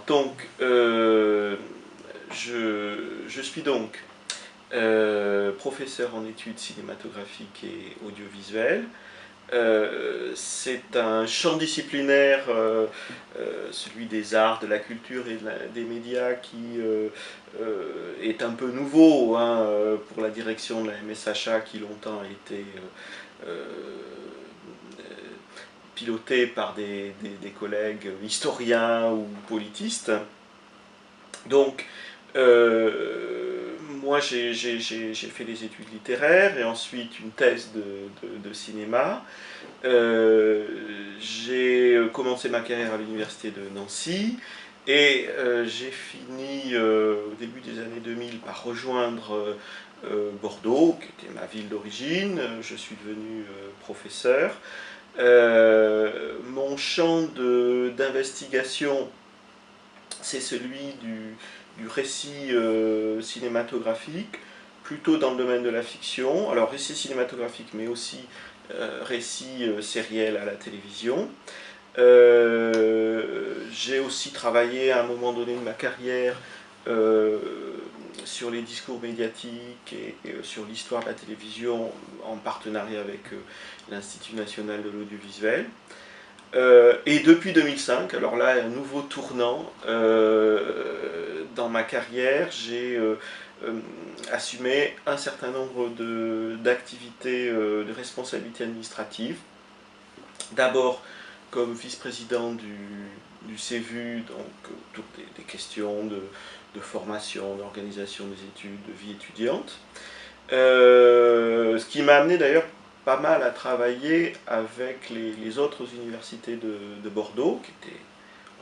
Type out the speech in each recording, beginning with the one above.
donc, je suis donc professeur en études cinématographiques et audiovisuelles. C'est un champ disciplinaire, celui des arts, de la culture et des médias, qui est un peu nouveau hein, pour la direction de la MSHA, qui longtemps a été pilotée par des collègues historiens ou politistes. Donc, moi j'ai fait des études littéraires et ensuite une thèse de cinéma. J'ai commencé ma carrière à l'université de Nancy et j'ai fini au début des années 2000 par rejoindre Bordeaux, qui était ma ville d'origine. Je suis devenu professeur. Mon champ d'investigation, c'est celui du récit cinématographique, plutôt dans le domaine de la fiction. Alors récit cinématographique, mais aussi récit sériel à la télévision. J'ai aussi travaillé à un moment donné de ma carrière sur les discours médiatiques et sur l'histoire de la télévision en partenariat avec l'Institut national de l'audiovisuel. Et depuis 2005, alors là, un nouveau tournant dans ma carrière, j'ai assumé un certain nombre d'activités de responsabilité administrative. D'abord comme vice-président du CEVU, donc autour des questions de formation, d'organisation des études, de vie étudiante. Ce qui m'a amené d'ailleurs pas mal à travailler avec les autres universités de Bordeaux,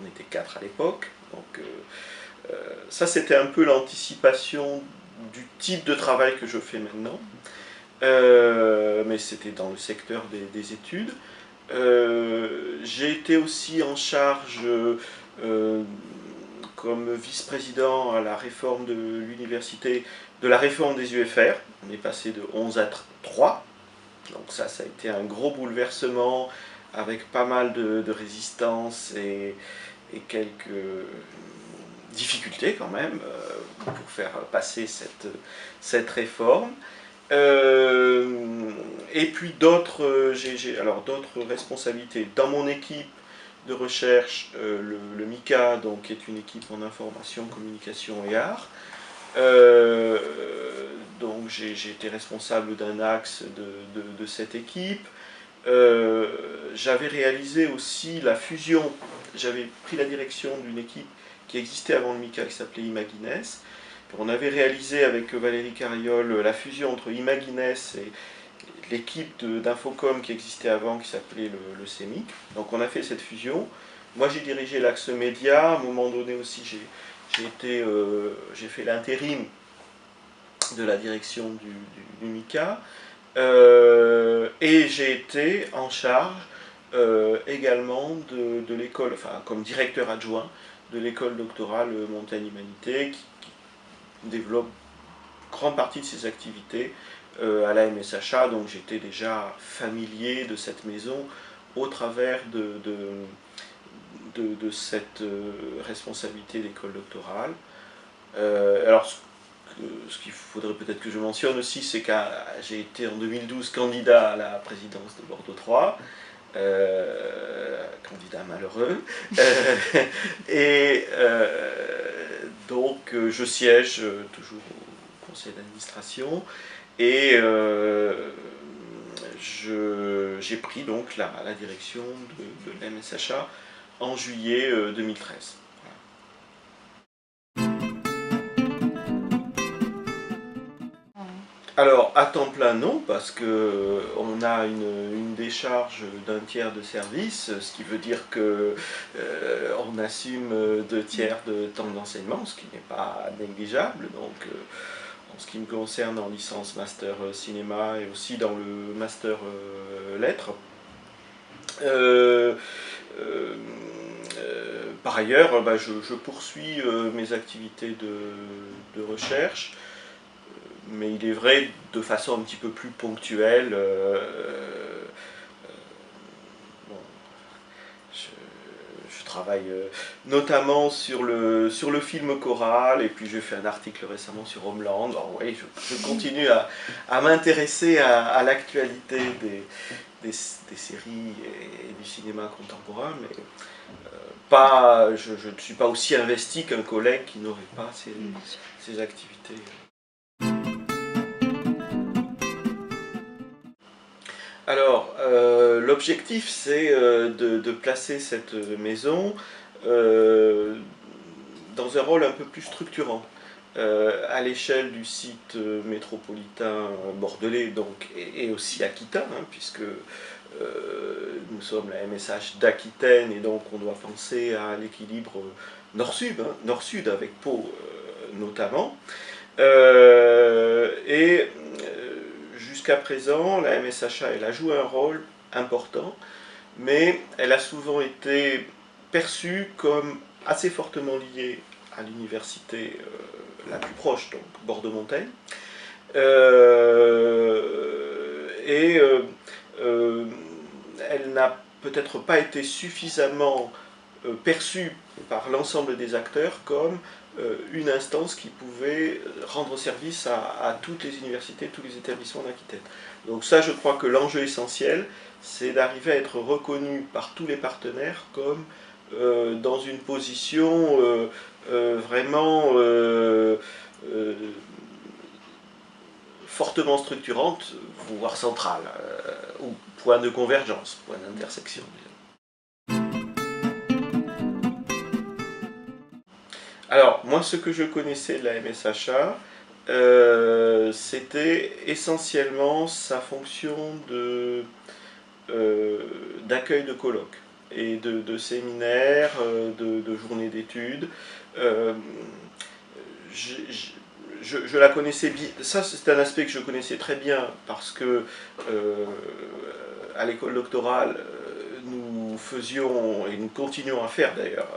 on était 4 à l'époque, donc ça c'était un peu l'anticipation du type de travail que je fais maintenant, mais c'était dans le secteur des études. J'ai été aussi en charge comme vice-président à la réforme de l'université, de la réforme des UFR. On est passé de 11 à 3. Donc ça a été un gros bouleversement avec pas mal de résistance et quelques difficultés quand même pour faire passer cette réforme. Et puis d'autres responsabilités dans mon équipe de recherche, le MICA, donc, qui est une équipe en information, communication et art. Donc j'ai été responsable d'un axe de cette équipe. J'avais réalisé aussi la fusion, j'avais pris la direction d'une équipe qui existait avant le MICA qui s'appelait Imagines. On avait réalisé avec Valérie Cariol la fusion entre Imagines et l'équipe d'Infocom qui existait avant, qui s'appelait le CEMIC. Donc on a fait cette fusion. Moi j'ai dirigé l'axe média, à un moment donné aussi j'ai fait l'intérim de la direction du MICA. Et j'ai été en charge également de l'école, enfin comme directeur adjoint de l'école doctorale Montaigne Humanité, qui développe grande partie de ses activités à la MSHA, donc j'étais déjà familier de cette maison au travers de cette responsabilité d'école doctorale. Alors ce qu'il faudrait peut-être que je mentionne aussi, c'est que j'ai été en 2012 candidat à la présidence de Bordeaux 3, candidat malheureux, et donc je siège toujours au conseil d'administration, et j'ai pris donc la direction de la MSHA en juillet 2013. Alors, à temps plein, non, parce qu'on a une décharge d'un tiers de service, ce qui veut dire qu'on assume 2 tiers de temps d'enseignement, ce qui n'est pas négligeable. Donc, en ce qui me concerne, en licence master cinéma et aussi dans le master lettres. Par ailleurs, je poursuis mes activités de recherche, mais il est vrai de façon un petit peu plus ponctuelle. Bon, je travaille notamment sur le film choral, et puis j'ai fait un article récemment sur Homeland. Alors, oui, je continue à m'intéresser à l'actualité des séries et du cinéma contemporain, mais je ne suis pas aussi investi qu'un collègue qui n'aurait pas ces activités. Alors, l'objectif, c'est de placer cette maison dans un rôle un peu plus structurant. À l'échelle du site métropolitain bordelais donc, et aussi aquitain, hein, puisque nous sommes la MSH d'Aquitaine, et donc on doit penser à l'équilibre nord-sud, hein, nord-sud avec Pau notamment. Jusqu'à présent, la MSHA, elle a joué un rôle important, mais elle a souvent été perçue comme assez fortement liée à l'université la plus proche, donc Bordeaux-Montaigne. Elle n'a peut-être pas été suffisamment perçue par l'ensemble des acteurs comme une instance qui pouvait rendre service à toutes les universités, tous les établissements d'Aquitaine. Donc ça, je crois que l'enjeu essentiel, c'est d'arriver à être reconnu par tous les partenaires comme dans une position vraiment fortement structurante, voire centrale, ou point de convergence, point d'intersection. Alors, moi, ce que je connaissais de la MSHA, c'était essentiellement sa fonction d'accueil de colloques et de séminaires, de journées d'études. Je la connaissais bien. Ça, c'est un aspect que je connaissais très bien parce que à l'école doctorale, nous faisions, et nous continuons à faire d'ailleurs,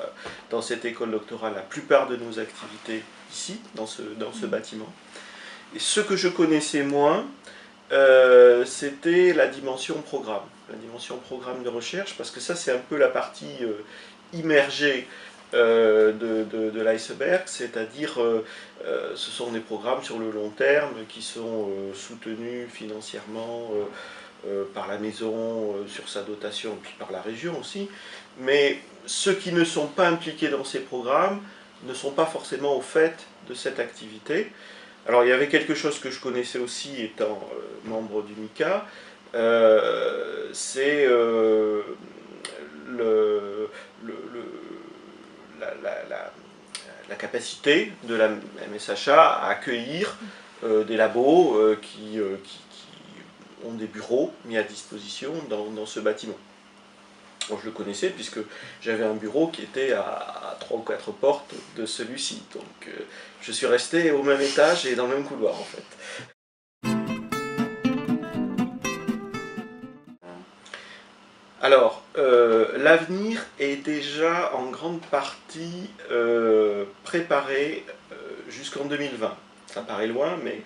dans cette école doctorale, la plupart de nos activités ici, dans ce bâtiment. Et ce que je connaissais moins, c'était la dimension programme de recherche, parce que ça, c'est un peu la partie immergée de l'iceberg, c'est-à-dire ce sont des programmes sur le long terme qui sont soutenus financièrement par la maison, sur sa dotation, et puis par la région aussi. Mais ceux qui ne sont pas impliqués dans ces programmes ne sont pas forcément au fait de cette activité. Alors il y avait quelque chose que je connaissais aussi étant membre du MICA, c'est la capacité de la MSHA à accueillir des labos qui ont des bureaux mis à disposition dans ce bâtiment. Bon, je le connaissais puisque j'avais un bureau qui était à 3 ou 4 portes de celui-ci. Donc je suis resté au même étage et dans le même couloir en fait. Alors, l'avenir est déjà en grande partie préparé jusqu'en 2020. Ça paraît loin, mais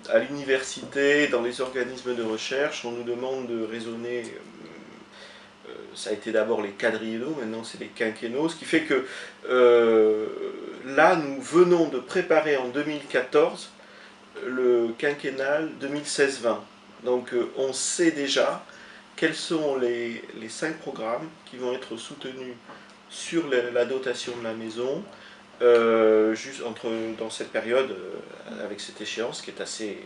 à l'université, dans les organismes de recherche, on nous demande de raisonner. Ça a été d'abord les quadriennaux, maintenant c'est les quinquennaux, ce qui fait que là, nous venons de préparer en 2014 le quinquennal 2016-20. Donc on sait déjà quels sont les 5 programmes qui vont être soutenus sur la dotation de la maison, juste dans cette période, avec cette échéance qui est assez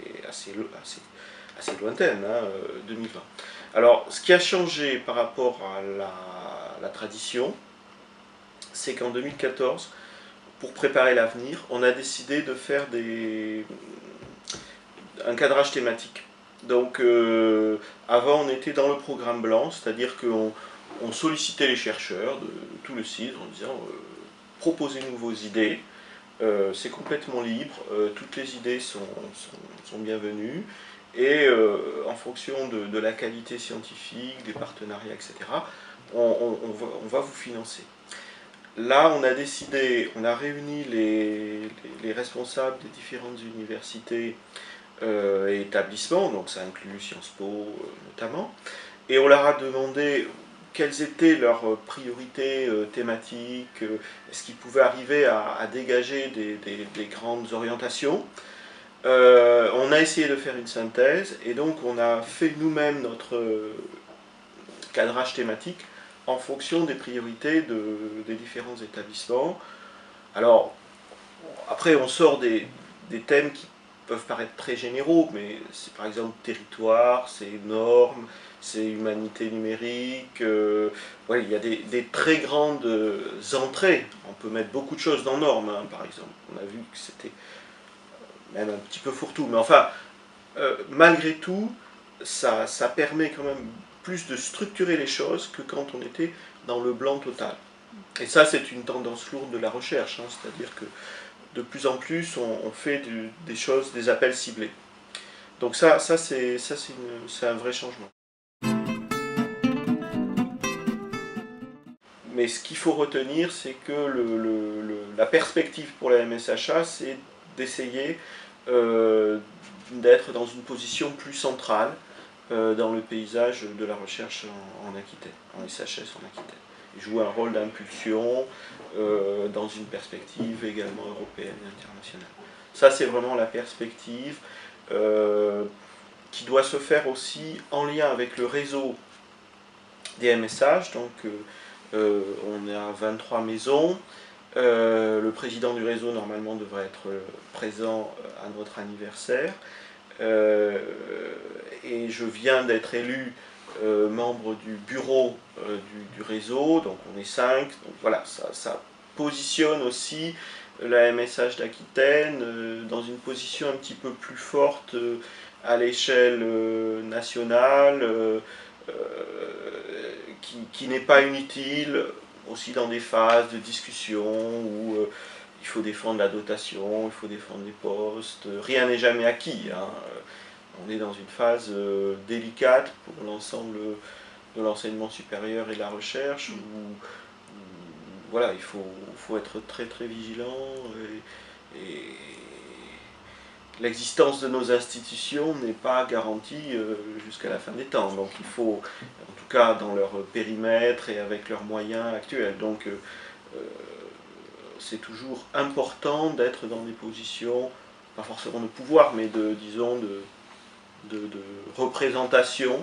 lointaine, hein, 2020. Alors, ce qui a changé par rapport à la tradition, c'est qu'en 2014, pour préparer l'avenir, on a décidé de faire un cadrage thématique. Donc, avant, on était dans le programme blanc, c'est-à-dire qu'on sollicitait les chercheurs de tout le site en disant proposez-nous vos idées, c'est complètement libre, toutes les idées sont bienvenues, et en fonction de la qualité scientifique, des partenariats, etc., on va vous financer. Là, on a décidé, on a réuni les responsables des différentes universités et établissements, donc ça inclut Sciences Po notamment, et on leur a demandé quelles étaient leurs priorités thématiques, est-ce qu'ils pouvaient arriver à dégager des grandes orientations. On a essayé de faire une synthèse et donc on a fait nous-mêmes notre cadrage thématique en fonction des priorités des différents établissements. Alors, après on sort des thèmes qui peuvent paraître très généraux, mais c'est par exemple territoire, c'est normes, c'est humanité numérique, ouais, il y a des très grandes entrées. On peut mettre beaucoup de choses dans normes, hein, par exemple. On a vu que c'était même un petit peu fourre-tout, mais enfin, malgré tout, ça permet quand même plus de structurer les choses que quand on était dans le blanc total. Et ça, c'est une tendance lourde de la recherche, hein, c'est-à-dire que de plus en plus, on fait des choses, des appels ciblés. Donc ça c'est un vrai changement. Mais ce qu'il faut retenir, c'est que la perspective pour la MSHA, c'est d'essayer d'être dans une position plus centrale dans le paysage de la recherche en Aquitaine, en SHS en Aquitaine. Et jouer un rôle d'impulsion dans une perspective également européenne et internationale. Ça, c'est vraiment la perspective qui doit se faire aussi en lien avec le réseau des MSH. Donc, on est à 23 maisons. Le président du réseau, normalement, devrait être présent à notre anniversaire. Et je viens d'être élu membre du bureau du réseau, donc on est 5. Donc voilà, ça positionne aussi la MSH d'Aquitaine dans une position un petit peu plus forte à l'échelle nationale, qui n'est pas inutile, aussi dans des phases de discussion où il faut défendre la dotation, il faut défendre les postes, rien n'est jamais acquis, hein. On est dans une phase délicate pour l'ensemble de l'enseignement supérieur et de la recherche où voilà, il faut être très très vigilant et l'existence de nos institutions n'est pas garantie jusqu'à la fin des temps. Donc il faut, en tout cas dans leur périmètre et avec leurs moyens actuels. Donc c'est toujours important d'être dans des positions, pas forcément de pouvoir, mais disons de représentation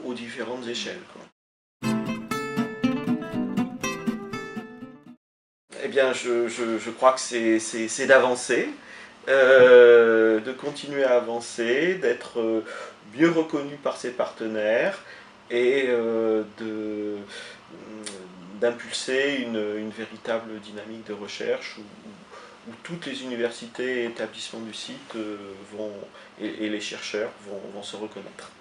aux différentes échelles, quoi. Eh bien, je crois que c'est d'avancer, de continuer à avancer, d'être mieux reconnu par ses partenaires et d'impulser une véritable dynamique de recherche où toutes les universités et établissements du site et les chercheurs vont se reconnaître.